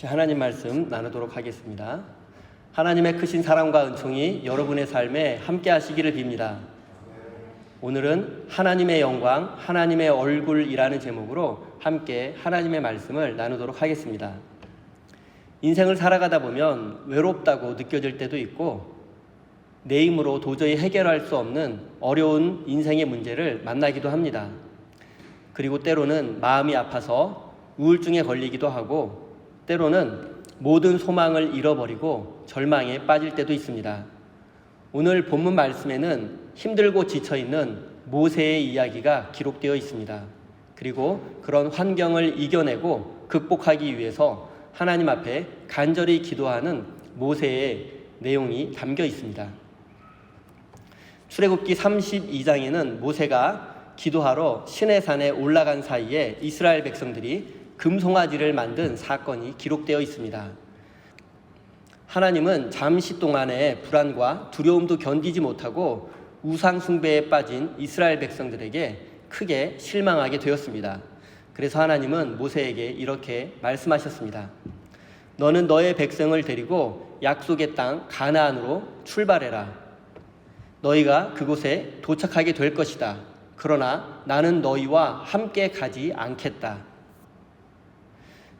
같이 하나님 말씀 나누도록 하겠습니다. 하나님의 크신 사랑과 은총이 여러분의 삶에 함께 하시기를 빕니다. 오늘은 하나님의 영광, 하나님의 얼굴이라는 제목으로 함께 하나님의 말씀을 나누도록 하겠습니다. 인생을 살아가다 보면 외롭다고 느껴질 때도 있고 내 힘으로 도저히 해결할 수 없는 어려운 인생의 문제를 만나기도 합니다. 그리고 때로는 마음이 아파서 우울증에 걸리기도 하고 때로는 모든 소망을 잃어버리고 절망에 빠질 때도 있습니다. 오늘 본문 말씀에는 힘들고 지쳐있는 모세의 이야기가 기록되어 있습니다. 그리고 그런 환경을 이겨내고 극복하기 위해서 하나님 앞에 간절히 기도하는 모세의 내용이 담겨 있습니다. 출애굽기 32장에는 모세가 기도하러 시내산에 올라간 사이에 이스라엘 백성들이 금송아지를 만든 사건이 기록되어 있습니다. 하나님은 잠시 동안의 불안과 두려움도 견디지 못하고 우상 숭배에 빠진 이스라엘 백성들에게 크게 실망하게 되었습니다. 그래서 하나님은 모세에게 이렇게 말씀하셨습니다. 너는 너의 백성을 데리고 약속의 땅 가나안으로 출발해라. 너희가 그곳에 도착하게 될 것이다. 그러나 나는 너희와 함께 가지 않겠다.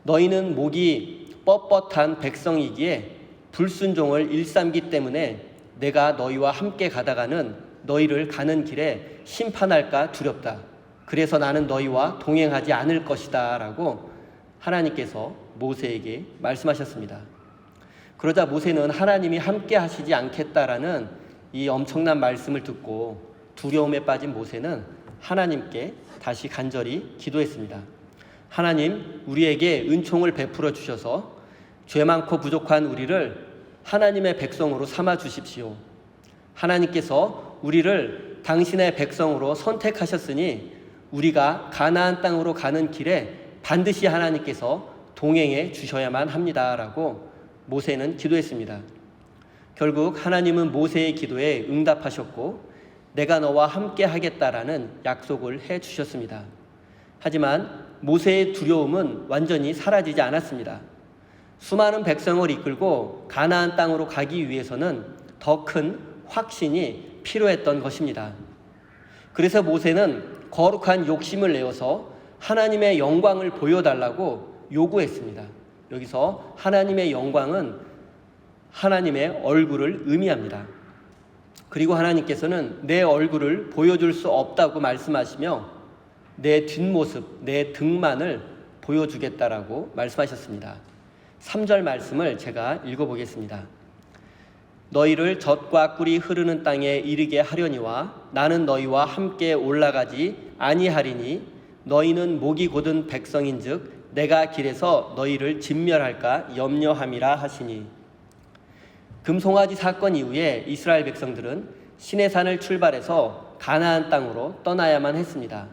너희는 목이 뻣뻣한 백성이기에 불순종을 일삼기 때문에 내가 너희와 함께 가다가는 너희를 가는 길에 심판할까 두렵다. 그래서 나는 너희와 동행하지 않을 것이다 라고 하나님께서 모세에게 말씀하셨습니다. 그러자 모세는 하나님이 함께 하시지 않겠다라는 이 엄청난 말씀을 듣고 두려움에 빠진 모세는 하나님께 다시 간절히 기도했습니다. 하나님, 우리에게 은총을 베풀어 주셔서 죄 많고 부족한 우리를 하나님의 백성으로 삼아 주십시오. 하나님께서 우리를 당신의 백성으로 선택하셨으니 우리가 가나안 땅으로 가는 길에 반드시 하나님께서 동행해 주셔야만 합니다 라고 모세는 기도했습니다. 결국 하나님은 모세의 기도에 응답하셨고 내가 너와 함께 하겠다라는 약속을 해 주셨습니다. 하지만 모세의 두려움은 완전히 사라지지 않았습니다. 수많은 백성을 이끌고 가나안 땅으로 가기 위해서는 더 큰 확신이 필요했던 것입니다. 그래서 모세는 거룩한 욕심을 내어서 하나님의 영광을 보여달라고 요구했습니다. 여기서 하나님의 영광은 하나님의 얼굴을 의미합니다. 그리고 하나님께서는 내 얼굴을 보여줄 수 없다고 말씀하시며 내 뒷모습, 내 등만을 보여주겠다라고 말씀하셨습니다. 3절 말씀을 제가 읽어보겠습니다. 너희를 젖과 꿀이 흐르는 땅에 이르게 하려니와 나는 너희와 함께 올라가지 아니하리니 너희는 목이 곧은 백성인즉 내가 길에서 너희를 진멸할까 염려함이라 하시니. 금송아지 사건 이후에 이스라엘 백성들은 시내산을 출발해서 가나안 땅으로 떠나야만 했습니다.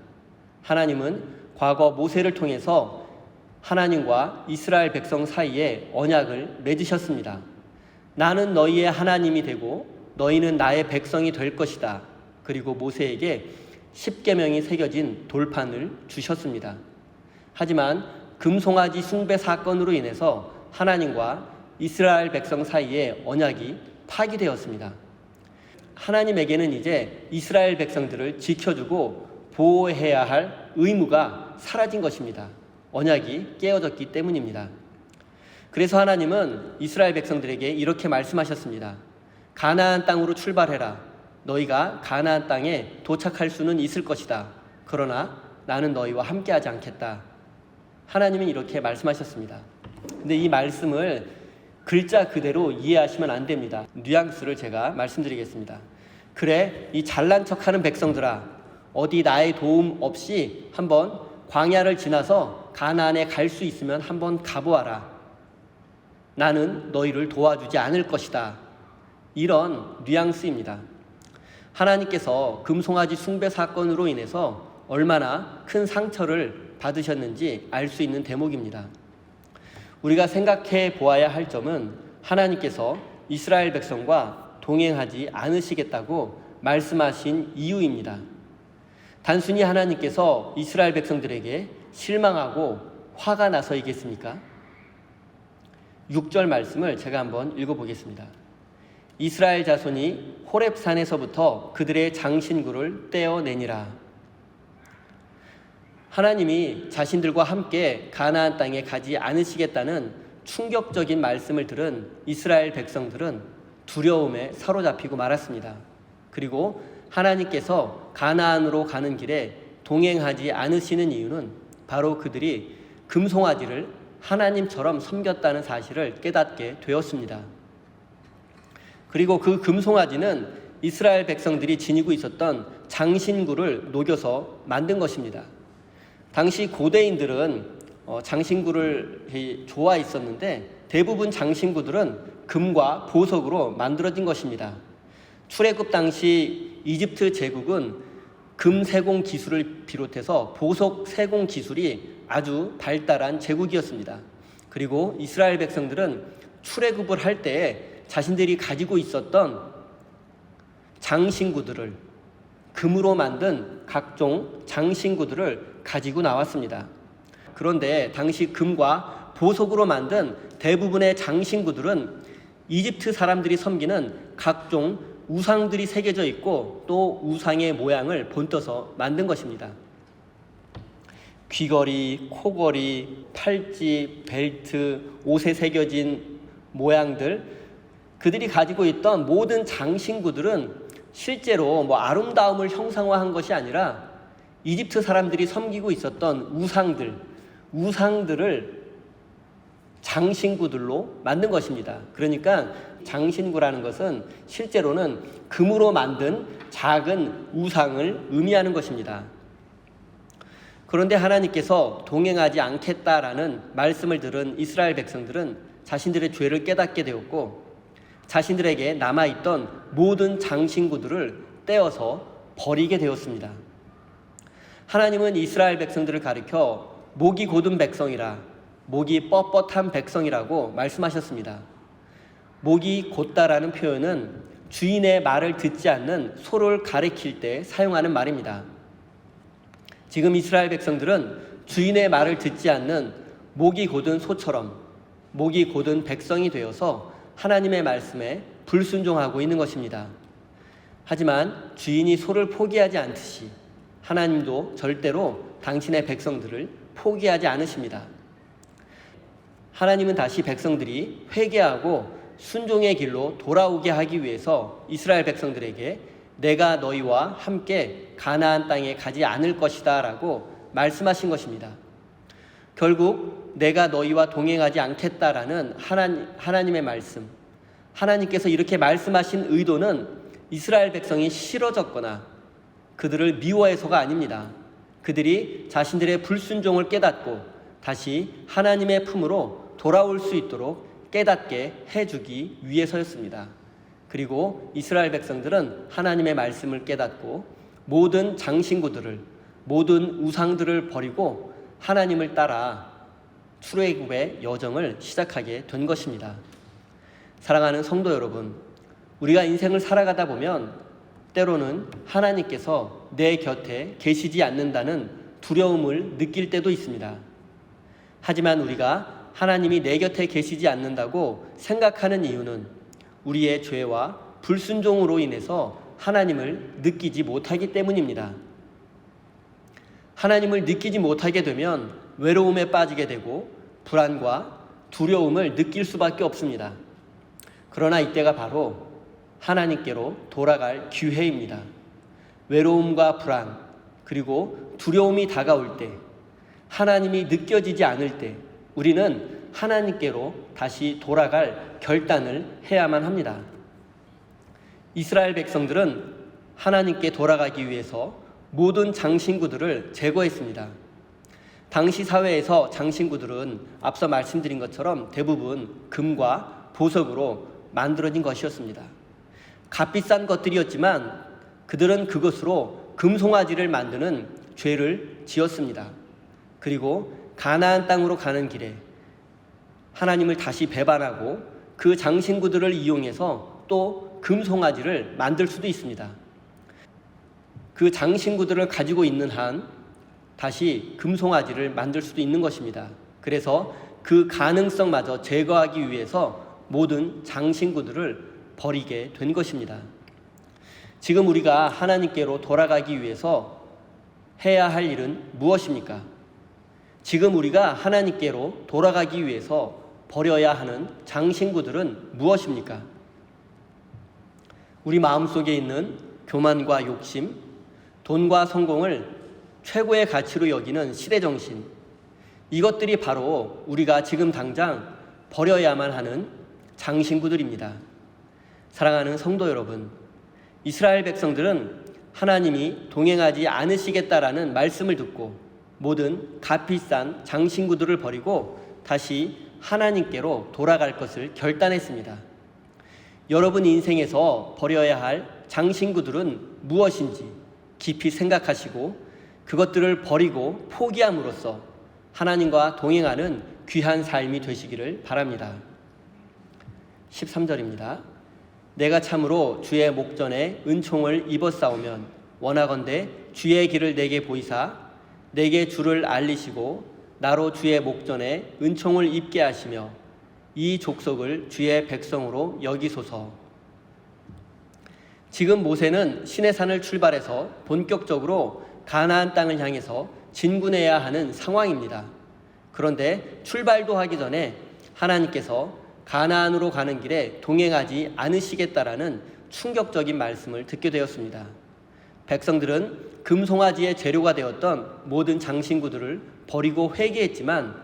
하나님은 과거 모세를 통해서 하나님과 이스라엘 백성 사이에 언약을 맺으셨습니다. 나는 너희의 하나님이 되고 너희는 나의 백성이 될 것이다. 그리고 모세에게 10계명이 새겨진 돌판을 주셨습니다. 하지만 금송아지 숭배 사건으로 인해서 하나님과 이스라엘 백성 사이에 언약이 파기되었습니다. 하나님에게는 이제 이스라엘 백성들을 지켜주고 보호해야 할 의무가 사라진 것입니다. 언약이 깨어졌기 때문입니다. 그래서 하나님은 이스라엘 백성들에게 이렇게 말씀하셨습니다. 가나안 땅으로 출발해라. 너희가 가나안 땅에 도착할 수는 있을 것이다. 그러나 나는 너희와 함께하지 않겠다. 하나님은 이렇게 말씀하셨습니다. 근데 이 말씀을 글자 그대로 이해하시면 안 됩니다. 뉘앙스를 제가 말씀드리겠습니다. 그래, 이 잘난 척하는 백성들아, 어디 나의 도움 없이 한번 광야를 지나서 가나안에 갈 수 있으면 한번 가보아라. 나는 너희를 도와주지 않을 것이다. 이런 뉘앙스입니다. 하나님께서 금송아지 숭배 사건으로 인해서 얼마나 큰 상처를 받으셨는지 알 수 있는 대목입니다. 우리가 생각해 보아야 할 점은 하나님께서 이스라엘 백성과 동행하지 않으시겠다고 말씀하신 이유입니다. 단순히 하나님께서 이스라엘 백성들에게 실망하고 화가 나서이겠습니까? 6절 말씀을 제가 한번 읽어보겠습니다. 이스라엘 자손이 호렙산에서부터 그들의 장신구를 떼어내니라. 하나님이 자신들과 함께 가나안 땅에 가지 않으시겠다는 충격적인 말씀을 들은 이스라엘 백성들은 두려움에 사로잡히고 말았습니다. 그리고 하나님께서 가나안으로 가는 길에 동행하지 않으시는 이유는 바로 그들이 금송아지를 하나님처럼 섬겼다는 사실을 깨닫게 되었습니다. 그리고 그 금송아지는 이스라엘 백성들이 지니고 있었던 장신구를 녹여서 만든 것입니다. 당시 고대인들은 장신구를 좋아했었는데 대부분 장신구들은 금과 보석으로 만들어진 것입니다. 출애굽 당시 이집트 제국은 금 세공 기술을 비롯해서 보석 세공 기술이 아주 발달한 제국이었습니다. 그리고 이스라엘 백성들은 출애굽을 할 때에 자신들이 가지고 있었던 장신구들을, 금으로 만든 각종 장신구들을 가지고 나왔습니다. 그런데 당시 금과 보석으로 만든 대부분의 장신구들은 이집트 사람들이 섬기는 각종 우상들이 새겨져 있고 또 우상의 모양을 본떠서 만든 것입니다. 귀걸이, 코걸이, 팔찌, 벨트, 옷에 새겨진 모양들, 그들이 가지고 있던 모든 장신구들은 실제로 아름다움을 형상화한 것이 아니라 이집트 사람들이 섬기고 있었던 우상들을 장신구들로 만든 것입니다. 그러니까 장신구라는 것은 실제로는 금으로 만든 작은 우상을 의미하는 것입니다. 그런데 하나님께서 동행하지 않겠다라는 말씀을 들은 이스라엘 백성들은 자신들의 죄를 깨닫게 되었고 자신들에게 남아있던 모든 장신구들을 떼어서 버리게 되었습니다. 하나님은 이스라엘 백성들을 가리켜 목이 곧은 백성이라, 목이 뻣뻣한 백성이라고 말씀하셨습니다. 목이 곧다라는 표현은 주인의 말을 듣지 않는 소를 가리킬 때 사용하는 말입니다. 지금 이스라엘 백성들은 주인의 말을 듣지 않는 목이 곧은 소처럼 목이 곧은 백성이 되어서 하나님의 말씀에 불순종하고 있는 것입니다. 하지만 주인이 소를 포기하지 않듯이 하나님도 절대로 당신의 백성들을 포기하지 않으십니다. 하나님은 다시 백성들이 회개하고 순종의 길로 돌아오게 하기 위해서 이스라엘 백성들에게 내가 너희와 함께 가나안 땅에 가지 않을 것이다 라고 말씀하신 것입니다. 결국 내가 너희와 동행하지 않겠다라는 하나님의 말씀, 하나님께서 이렇게 말씀하신 의도는 이스라엘 백성이 싫어졌거나 그들을 미워해서가 아닙니다. 그들이 자신들의 불순종을 깨닫고 다시 하나님의 품으로 돌아올 수 있도록 깨닫게 해주기 위해서였습니다. 그리고 이스라엘 백성들은 하나님의 말씀을 깨닫고 모든 장신구들을, 모든 우상들을 버리고 하나님을 따라 출애굽의 여정을 시작하게 된 것입니다. 사랑하는 성도 여러분, 우리가 인생을 살아가다 보면 때로는 하나님께서 내 곁에 계시지 않는다는 두려움을 느낄 때도 있습니다. 하지만 우리가 하나님이 내 곁에 계시지 않는다고 생각하는 이유는 우리의 죄와 불순종으로 인해서 하나님을 느끼지 못하기 때문입니다. 하나님을 느끼지 못하게 되면 외로움에 빠지게 되고 불안과 두려움을 느낄 수밖에 없습니다. 그러나 이때가 바로 하나님께로 돌아갈 기회입니다. 외로움과 불안 그리고 두려움이 다가올 때, 하나님이 느껴지지 않을 때 우리는 하나님께로 다시 돌아갈 결단을 해야만 합니다. 이스라엘 백성들은 하나님께 돌아가기 위해서 모든 장신구들을 제거했습니다. 당시 사회에서 장신구들은 앞서 말씀드린 것처럼 대부분 금과 보석으로 만들어진 것이었습니다. 값비싼 것들이었지만 그들은 그것으로 금송아지를 만드는 죄를 지었습니다. 그리고 가나안 땅으로 가는 길에 하나님을 다시 배반하고 그 장신구들을 이용해서 또 금송아지를 만들 수도 있습니다. 그 장신구들을 가지고 있는 한 다시 금송아지를 만들 수도 있는 것입니다. 그래서 그 가능성마저 제거하기 위해서 모든 장신구들을 버리게 된 것입니다. 지금 우리가 하나님께로 돌아가기 위해서 해야 할 일은 무엇입니까? 지금 우리가 하나님께로 돌아가기 위해서 버려야 하는 장신구들은 무엇입니까? 우리 마음속에 있는 교만과 욕심, 돈과 성공을 최고의 가치로 여기는 시대정신, 이것들이 바로 우리가 지금 당장 버려야만 하는 장신구들입니다. 사랑하는 성도 여러분, 이스라엘 백성들은 하나님이 동행하지 않으시겠다라는 말씀을 듣고 모든 값비싼 장신구들을 버리고 다시 하나님께로 돌아갈 것을 결단했습니다. 여러분 인생에서 버려야 할 장신구들은 무엇인지 깊이 생각하시고 그것들을 버리고 포기함으로써 하나님과 동행하는 귀한 삶이 되시기를 바랍니다. 13절입니다. 내가 참으로 주의 목전에 은총을 입었사오면 원하건대 주의 길을 내게 보이사 내게 주를 알리시고 나로 주의 목전에 은총을 입게 하시며 이 족속을 주의 백성으로 여기소서. 지금 모세는 시내산을 출발해서 본격적으로 가나안 땅을 향해서 진군해야 하는 상황입니다. 그런데 출발도 하기 전에 하나님께서 가나안으로 가는 길에 동행하지 않으시겠다라는 충격적인 말씀을 듣게 되었습니다. 백성들은 금송아지의 재료가 되었던 모든 장신구들을 버리고 회개했지만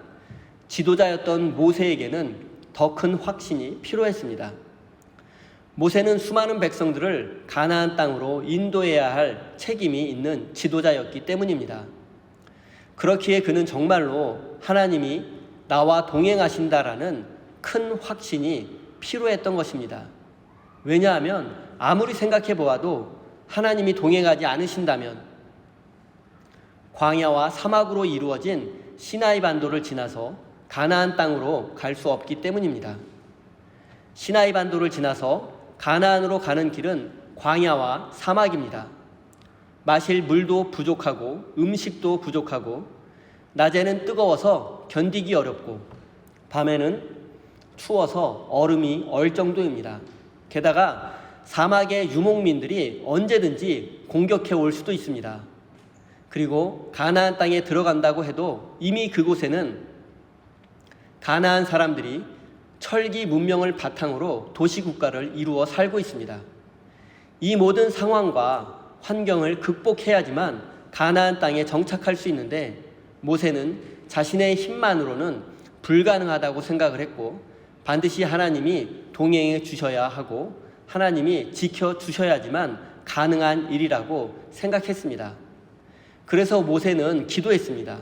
지도자였던 모세에게는 더 큰 확신이 필요했습니다. 모세는 수많은 백성들을 가나안 땅으로 인도해야 할 책임이 있는 지도자였기 때문입니다. 그렇기에 그는 정말로 하나님이 나와 동행하신다라는 큰 확신이 필요했던 것입니다. 왜냐하면 아무리 생각해 보아도 하나님이 동행하지 않으신다면 광야와 사막으로 이루어진 시나이 반도를 지나서 가나안 땅으로 갈 수 없기 때문입니다. 시나이 반도를 지나서 가나안으로 가는 길은 광야와 사막입니다. 마실 물도 부족하고 음식도 부족하고 낮에는 뜨거워서 견디기 어렵고 밤에는 추워서 얼음이 얼 정도입니다. 게다가 사막의 유목민들이 언제든지 공격해 올 수도 있습니다. 그리고 가나안 땅에 들어간다고 해도 이미 그곳에는 가나안 사람들이 철기 문명을 바탕으로 도시국가를 이루어 살고 있습니다. 이 모든 상황과 환경을 극복해야지만 가나안 땅에 정착할 수 있는데 모세는 자신의 힘만으로는 불가능하다고 생각을 했고 반드시 하나님이 동행해 주셔야 하고 하나님이 지켜주셔야지만 가능한 일이라고 생각했습니다. 그래서 모세는 기도했습니다.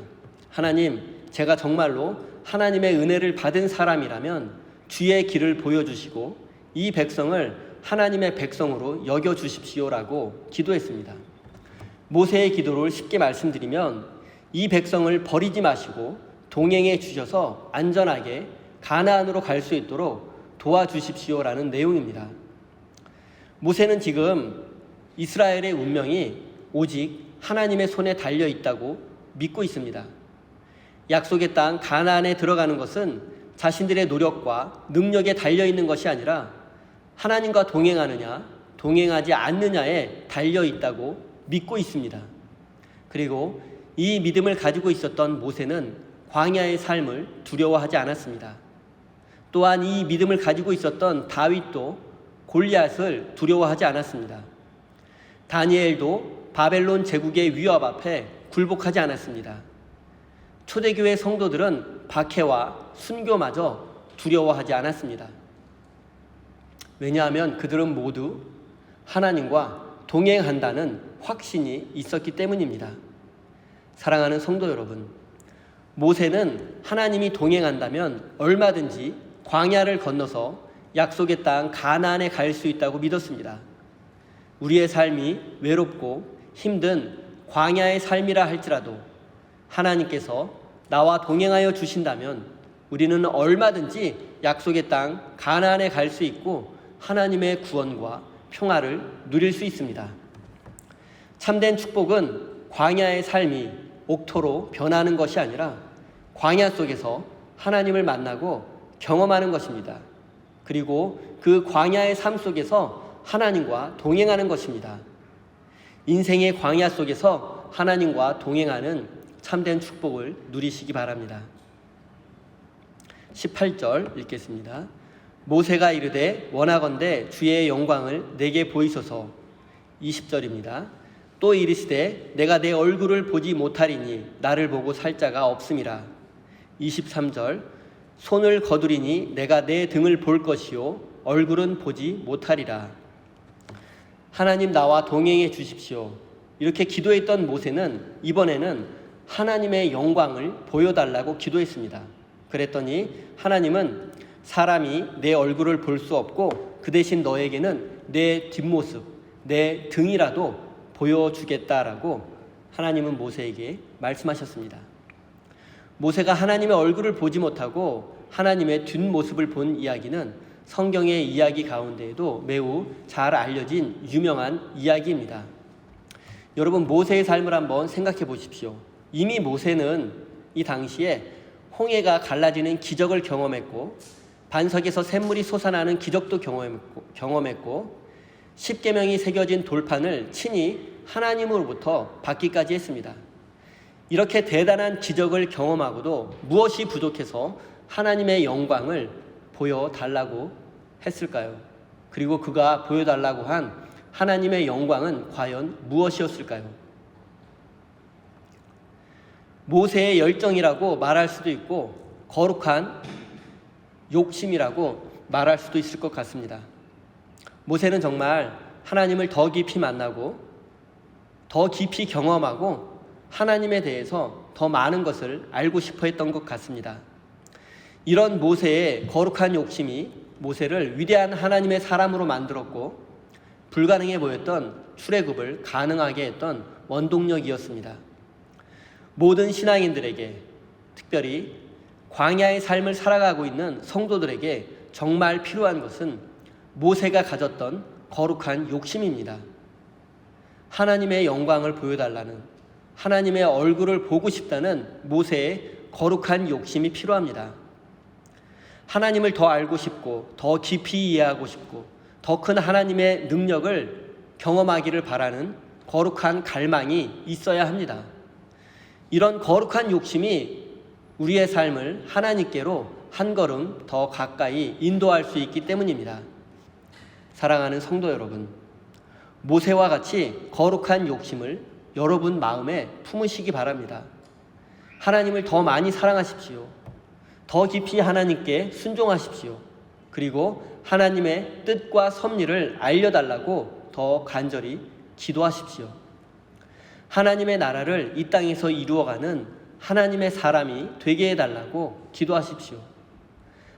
하나님, 제가 정말로 하나님의 은혜를 받은 사람이라면 주의 길을 보여주시고 이 백성을 하나님의 백성으로 여겨주십시오라고 기도했습니다. 모세의 기도를 쉽게 말씀드리면 이 백성을 버리지 마시고 동행해 주셔서 안전하게 가나안으로 갈 수 있도록 도와주십시오라는 내용입니다. 모세는 지금 이스라엘의 운명이 오직 하나님의 손에 달려 있다고 믿고 있습니다. 약속의 땅 가나안에 들어가는 것은 자신들의 노력과 능력에 달려 있는 것이 아니라 하나님과 동행하느냐 동행하지 않느냐에 달려 있다고 믿고 있습니다. 그리고 이 믿음을 가지고 있었던 모세는 광야의 삶을 두려워하지 않았습니다. 또한 이 믿음을 가지고 있었던 다윗도 골리앗을 두려워하지 않았습니다. 다니엘도 바벨론 제국의 위협 앞에 굴복하지 않았습니다. 초대교회 성도들은 박해와 순교마저 두려워하지 않았습니다. 왜냐하면 그들은 모두 하나님과 동행한다는 확신이 있었기 때문입니다. 사랑하는 성도 여러분, 모세는 하나님이 동행한다면 얼마든지 광야를 건너서 약속의 땅 가나안에 갈 수 있다고 믿었습니다. 우리의 삶이 외롭고 힘든 광야의 삶이라 할지라도 하나님께서 나와 동행하여 주신다면 우리는 얼마든지 약속의 땅 가나안에 갈 수 있고 하나님의 구원과 평화를 누릴 수 있습니다. 참된 축복은 광야의 삶이 옥토로 변하는 것이 아니라 광야 속에서 하나님을 만나고 경험하는 것입니다. 그리고 그 광야의 삶 속에서 하나님과 동행하는 것입니다. 인생의 광야 속에서 하나님과 동행하는 참된 축복을 누리시기 바랍니다. 18절 읽겠습니다. 모세가 이르되 원하건대 주의 영광을 내게 보이소서. 20절입니다. 또 이르시되 내가 내 얼굴을 보지 못하리니 나를 보고 살 자가 없음이라. 23절 손을 거두리니 내가 내 등을 볼 것이요 얼굴은 보지 못하리라. 하나님 나와 동행해 주십시오. 이렇게 기도했던 모세는 이번에는 하나님의 영광을 보여달라고 기도했습니다. 그랬더니 하나님은 사람이 내 얼굴을 볼 수 없고 그 대신 너에게는 내 뒷모습, 내 등이라도 보여주겠다라고 하나님은 모세에게 말씀하셨습니다. 모세가 하나님의 얼굴을 보지 못하고 하나님의 뒷모습을 본 이야기는 성경의 이야기 가운데에도 매우 잘 알려진 유명한 이야기입니다. 여러분, 모세의 삶을 한번 생각해 보십시오. 이미 모세는 이 당시에 홍해가 갈라지는 기적을 경험했고 반석에서 샘물이 솟아나는 기적도 경험했고 십계명이 새겨진 돌판을 친히 하나님으로부터 받기까지 했습니다. 이렇게 대단한 기적을 경험하고도 무엇이 부족해서 하나님의 영광을 보여달라고 했을까요? 그리고 그가 보여달라고 한 하나님의 영광은 과연 무엇이었을까요? 모세의 열정이라고 말할 수도 있고 거룩한 욕심이라고 말할 수도 있을 것 같습니다. 모세는 정말 하나님을 더 깊이 만나고 더 깊이 경험하고 하나님에 대해서 더 많은 것을 알고 싶어 했던 것 같습니다. 이런 모세의 거룩한 욕심이 모세를 위대한 하나님의 사람으로 만들었고 불가능해 보였던 출애굽을 가능하게 했던 원동력이었습니다. 모든 신앙인들에게, 특별히 광야의 삶을 살아가고 있는 성도들에게 정말 필요한 것은 모세가 가졌던 거룩한 욕심입니다. 하나님의 영광을 보여달라는, 하나님의 얼굴을 보고 싶다는 모세의 거룩한 욕심이 필요합니다. 하나님을 더 알고 싶고 더 깊이 이해하고 싶고 더 큰 하나님의 능력을 경험하기를 바라는 거룩한 갈망이 있어야 합니다. 이런 거룩한 욕심이 우리의 삶을 하나님께로 한 걸음 더 가까이 인도할 수 있기 때문입니다. 사랑하는 성도 여러분, 모세와 같이 거룩한 욕심을 여러분 마음에 품으시기 바랍니다. 하나님을 더 많이 사랑하십시오. 더 깊이 하나님께 순종하십시오. 그리고 하나님의 뜻과 섭리를 알려달라고 더 간절히 기도하십시오. 하나님의 나라를 이 땅에서 이루어가는 하나님의 사람이 되게 해달라고 기도하십시오.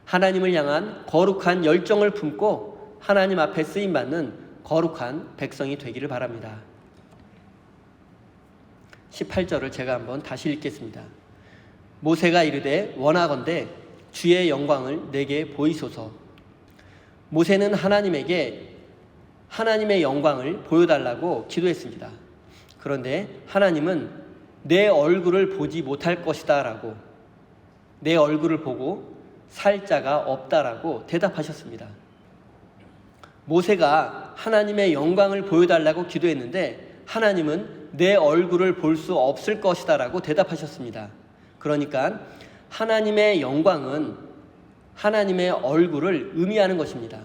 하나님을 향한 거룩한 열정을 품고 하나님 앞에 쓰임받는 거룩한 백성이 되기를 바랍니다. 18절을 제가 한번 다시 읽겠습니다. 모세가 이르되 원하건대 주의 영광을 내게 보이소서. 모세는 하나님에게 하나님의 영광을 보여달라고 기도했습니다. 그런데 하나님은 내 얼굴을 보지 못할 것이다 라고, 내 얼굴을 보고 살 자가 없다라고 대답하셨습니다. 모세가 하나님의 영광을 보여달라고 기도했는데 하나님은 내 얼굴을 볼 수 없을 것이다 라고 대답하셨습니다. 그러니까 하나님의 영광은 하나님의 얼굴을 의미하는 것입니다.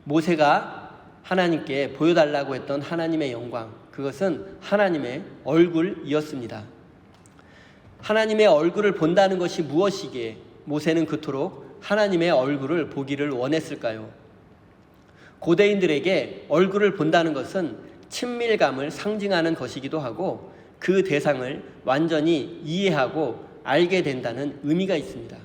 모세가 하나님께 보여달라고 했던 하나님의 영광, 그것은 하나님의 얼굴이었습니다. 하나님의 얼굴을 본다는 것이 무엇이기에 모세는 그토록 하나님의 얼굴을 보기를 원했을까요? 고대인들에게 얼굴을 본다는 것은 친밀감을 상징하는 것이기도 하고 그 대상을 완전히 이해하고 알게 된다는 의미가 있습니다.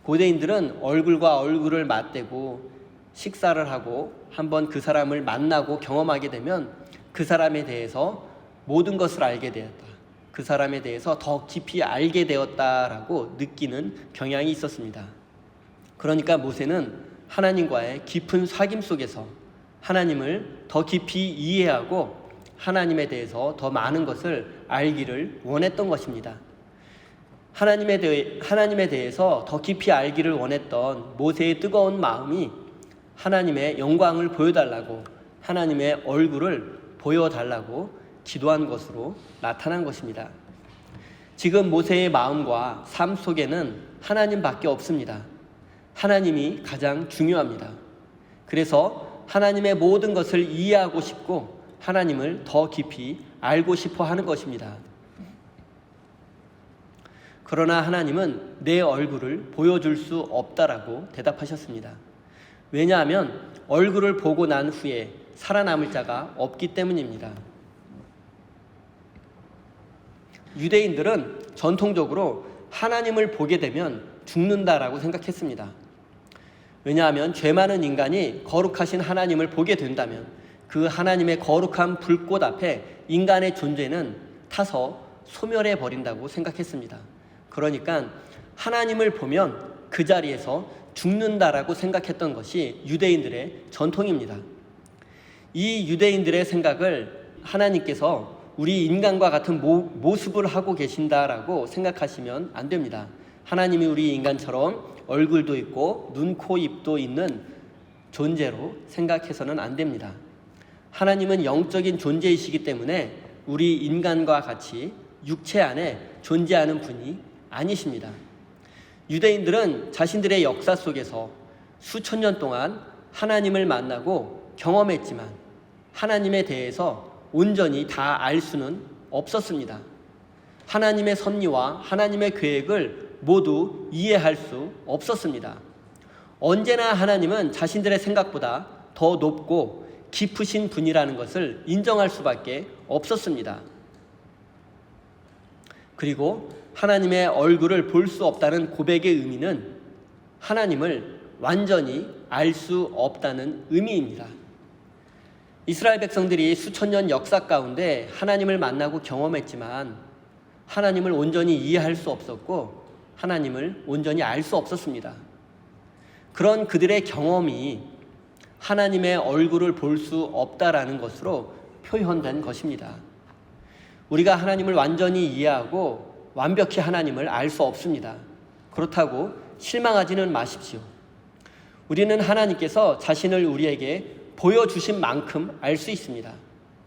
고대인들은 얼굴과 얼굴을 맞대고 식사를 하고 한번 그 사람을 만나고 경험하게 되면 그 사람에 대해서 모든 것을 알게 되었다, 그 사람에 대해서 더 깊이 알게 되었다라고 느끼는 경향이 있었습니다. 그러니까 모세는 하나님과의 깊은 사귐 속에서 하나님을 더 깊이 이해하고 하나님에 대해서 더 많은 것을 알기를 원했던 것입니다. 하나님에 대해서 더 깊이 알기를 원했던 모세의 뜨거운 마음이 하나님의 영광을 보여달라고, 하나님의 얼굴을 보여달라고 기도한 것으로 나타난 것입니다. 지금 모세의 마음과 삶 속에는 하나님밖에 없습니다. 하나님이 가장 중요합니다. 그래서 하나님의 모든 것을 이해하고 싶고 하나님을 더 깊이 알고 싶어 하는 것입니다. 그러나 하나님은 내 얼굴을 보여줄 수 없다라고 대답하셨습니다. 왜냐하면 얼굴을 보고 난 후에 살아남을 자가 없기 때문입니다. 유대인들은 전통적으로 하나님을 보게 되면 죽는다라고 생각했습니다. 왜냐하면 죄 많은 인간이 거룩하신 하나님을 보게 된다면 그 하나님의 거룩한 불꽃 앞에 인간의 존재는 타서 소멸해 버린다고 생각했습니다. 그러니까 하나님을 보면 그 자리에서 죽는다라고 생각했던 것이 유대인들의 전통입니다. 이 유대인들의 생각을 하나님께서 우리 인간과 같은 모습을 하고 계신다라고 생각하시면 안 됩니다. 하나님이 우리 인간처럼 얼굴도 있고 눈, 코, 입도 있는 존재로 생각해서는 안 됩니다. 하나님은 영적인 존재이시기 때문에 우리 인간과 같이 육체 안에 존재하는 분이 아니십니다. 유대인들은 자신들의 역사 속에서 수천 년 동안 하나님을 만나고 경험했지만 하나님에 대해서 온전히 다 알 수는 없었습니다. 하나님의 섭리와 하나님의 계획을 모두 이해할 수 없었습니다. 언제나 하나님은 자신들의 생각보다 더 높고 깊으신 분이라는 것을 인정할 수밖에 없었습니다. 그리고 하나님의 얼굴을 볼 수 없다는 고백의 의미는 하나님을 완전히 알 수 없다는 의미입니다. 이스라엘 백성들이 수천 년 역사 가운데 하나님을 만나고 경험했지만 하나님을 온전히 이해할 수 없었고 하나님을 온전히 알 수 없었습니다. 그런 그들의 경험이 하나님의 얼굴을 볼 수 없다라는 것으로 표현된 것입니다. 우리가 하나님을 완전히 이해하고 완벽히 하나님을 알 수 없습니다. 그렇다고 실망하지는 마십시오. 우리는 하나님께서 자신을 우리에게 보여주신 만큼 알 수 있습니다.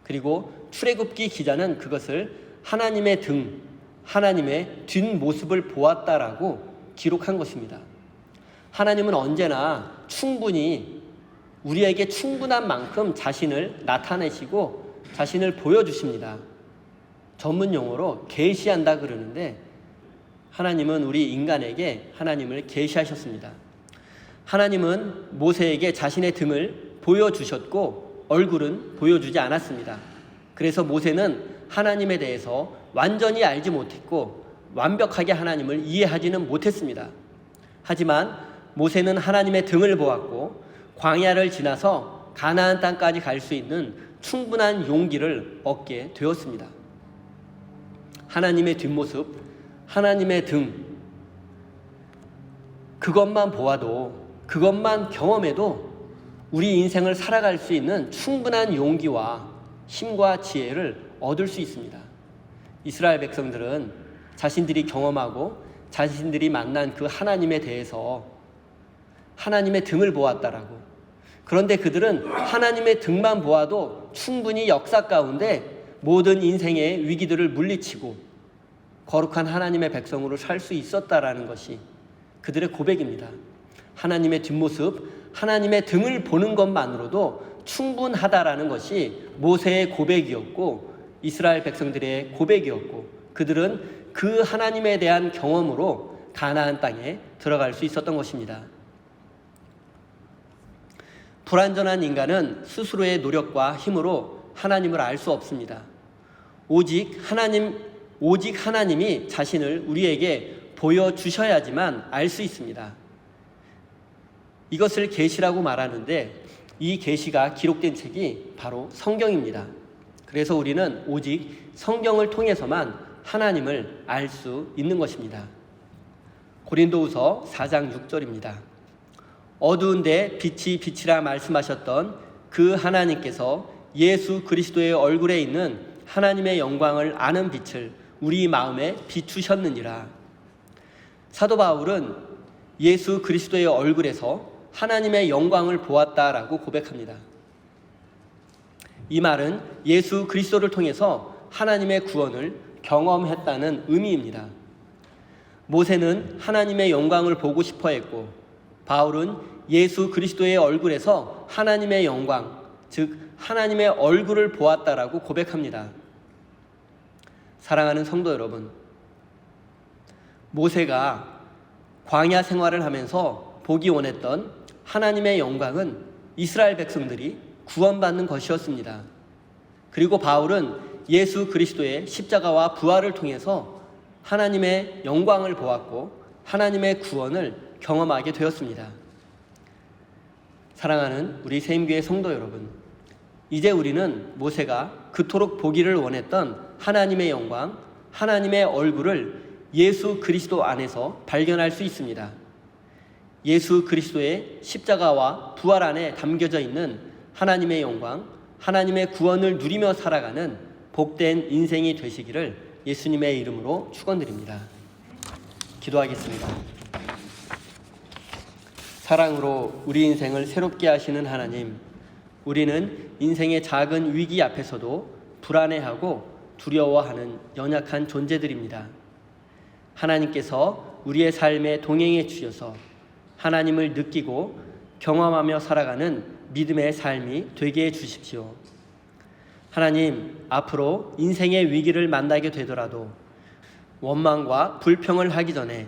그리고 출애굽기 기자는 그것을 하나님의 등, 하나님의 뒷모습을 보았다라고 기록한 것입니다. 하나님은 언제나 충분히 우리에게 충분한 만큼 자신을 나타내시고 자신을 보여주십니다. 전문 용어로 계시한다 그러는데 하나님은 우리 인간에게 하나님을 계시하셨습니다. 하나님은 모세에게 자신의 등을 보여주셨고 얼굴은 보여주지 않았습니다. 그래서 모세는 하나님에 대해서 완전히 알지 못했고 완벽하게 하나님을 이해하지는 못했습니다. 하지만 모세는 하나님의 등을 보았고 광야를 지나서 가나안 땅까지 갈 수 있는 충분한 용기를 얻게 되었습니다. 하나님의 뒷모습, 하나님의 등, 그것만 보아도, 그것만 경험해도 우리 인생을 살아갈 수 있는 충분한 용기와 힘과 지혜를 얻을 수 있습니다. 이스라엘 백성들은 자신들이 경험하고 자신들이 만난 그 하나님에 대해서 하나님의 등을 보았다라고. 그런데 그들은 하나님의 등만 보아도 충분히 역사 가운데 모든 인생의 위기들을 물리치고 거룩한 하나님의 백성으로 살 수 있었다라는 것이 그들의 고백입니다. 하나님의 뒷모습, 하나님의 등을 보는 것만으로도 충분하다라는 것이 모세의 고백이었고 이스라엘 백성들의 고백이었고 그들은 그 하나님에 대한 경험으로 가나안 땅에 들어갈 수 있었던 것입니다. 불완전한 인간은 스스로의 노력과 힘으로 하나님을 알 수 없습니다. 오직 하나님이 자신을 우리에게 보여주셔야지만 알 수 있습니다. 이것을 계시라고 말하는데 이 계시가 기록된 책이 바로 성경입니다. 그래서 우리는 오직 성경을 통해서만 하나님을 알 수 있는 것입니다. 고린도후서 4장 6절입니다. 어두운데 빛이 빛이라 말씀하셨던 그 하나님께서 예수 그리스도의 얼굴에 있는 하나님의 영광을 아는 빛을 우리 마음에 비추셨느니라. 사도 바울은 예수 그리스도의 얼굴에서 하나님의 영광을 보았다라고 고백합니다. 이 말은 예수 그리스도를 통해서 하나님의 구원을 경험했다는 의미입니다. 모세는 하나님의 영광을 보고 싶어 했고, 바울은 예수 그리스도의 얼굴에서 하나님의 영광, 즉 하나님의 얼굴을 보았다라고 고백합니다. 사랑하는 성도 여러분, 모세가 광야 생활을 하면서 보기 원했던 하나님의 영광은 이스라엘 백성들이 구원받는 것이었습니다. 그리고 바울은 예수 그리스도의 십자가와 부활을 통해서 하나님의 영광을 보았고 하나님의 구원을 경험하게 되었습니다. 사랑하는 우리 세임교회 성도 여러분, 이제 우리는 모세가 그토록 보기를 원했던 하나님의 영광, 하나님의 얼굴을 예수 그리스도 안에서 발견할 수 있습니다. 예수 그리스도의 십자가와 부활 안에 담겨져 있는 하나님의 영광, 하나님의 구원을 누리며 살아가는 복된 인생이 되시기를 예수님의 이름으로 축원드립니다. 기도하겠습니다. 사랑으로 우리 인생을 새롭게 하시는 하나님, 우리는 인생의 작은 위기 앞에서도 불안해하고 두려워하는 연약한 존재들입니다. 하나님께서 우리의 삶에 동행해 주셔서 하나님을 느끼고 경험하며 살아가는 믿음의 삶이 되게 해 주십시오. 하나님, 앞으로 인생의 위기를 만나게 되더라도 원망과 불평을 하기 전에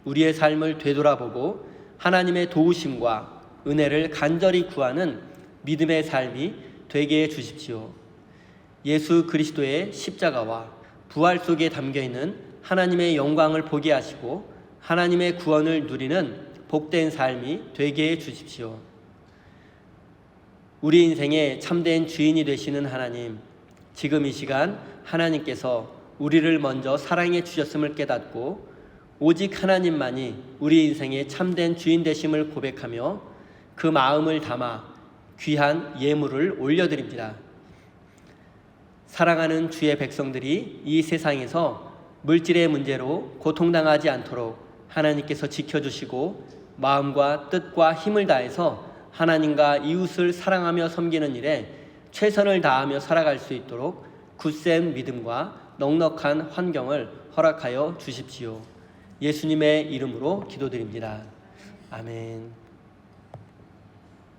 우리의 삶을 되돌아보고 하나님의 도우심과 은혜를 간절히 구하는 믿음의 삶이 되게 해 주십시오. 예수 그리스도의 십자가와 부활 속에 담겨있는 하나님의 영광을 보게 하시고 하나님의 구원을 누리는 복된 삶이 되게 해 주십시오. 우리 인생의 참된 주인이 되시는 하나님, 지금 이 시간 하나님께서 우리를 먼저 사랑해 주셨음을 깨닫고 오직 하나님만이 우리 인생의 참된 주인 되심을 고백하며 그 마음을 담아 귀한 예물을 올려드립니다. 사랑하는 주의 백성들이 이 세상에서 물질의 문제로 고통당하지 않도록 하나님께서 지켜주시고 마음과 뜻과 힘을 다해서 하나님과 이웃을 사랑하며 섬기는 일에 최선을 다하며 살아갈 수 있도록 굳센 믿음과 넉넉한 환경을 허락하여 주십시오. 예수님의 이름으로 기도드립니다. 아멘.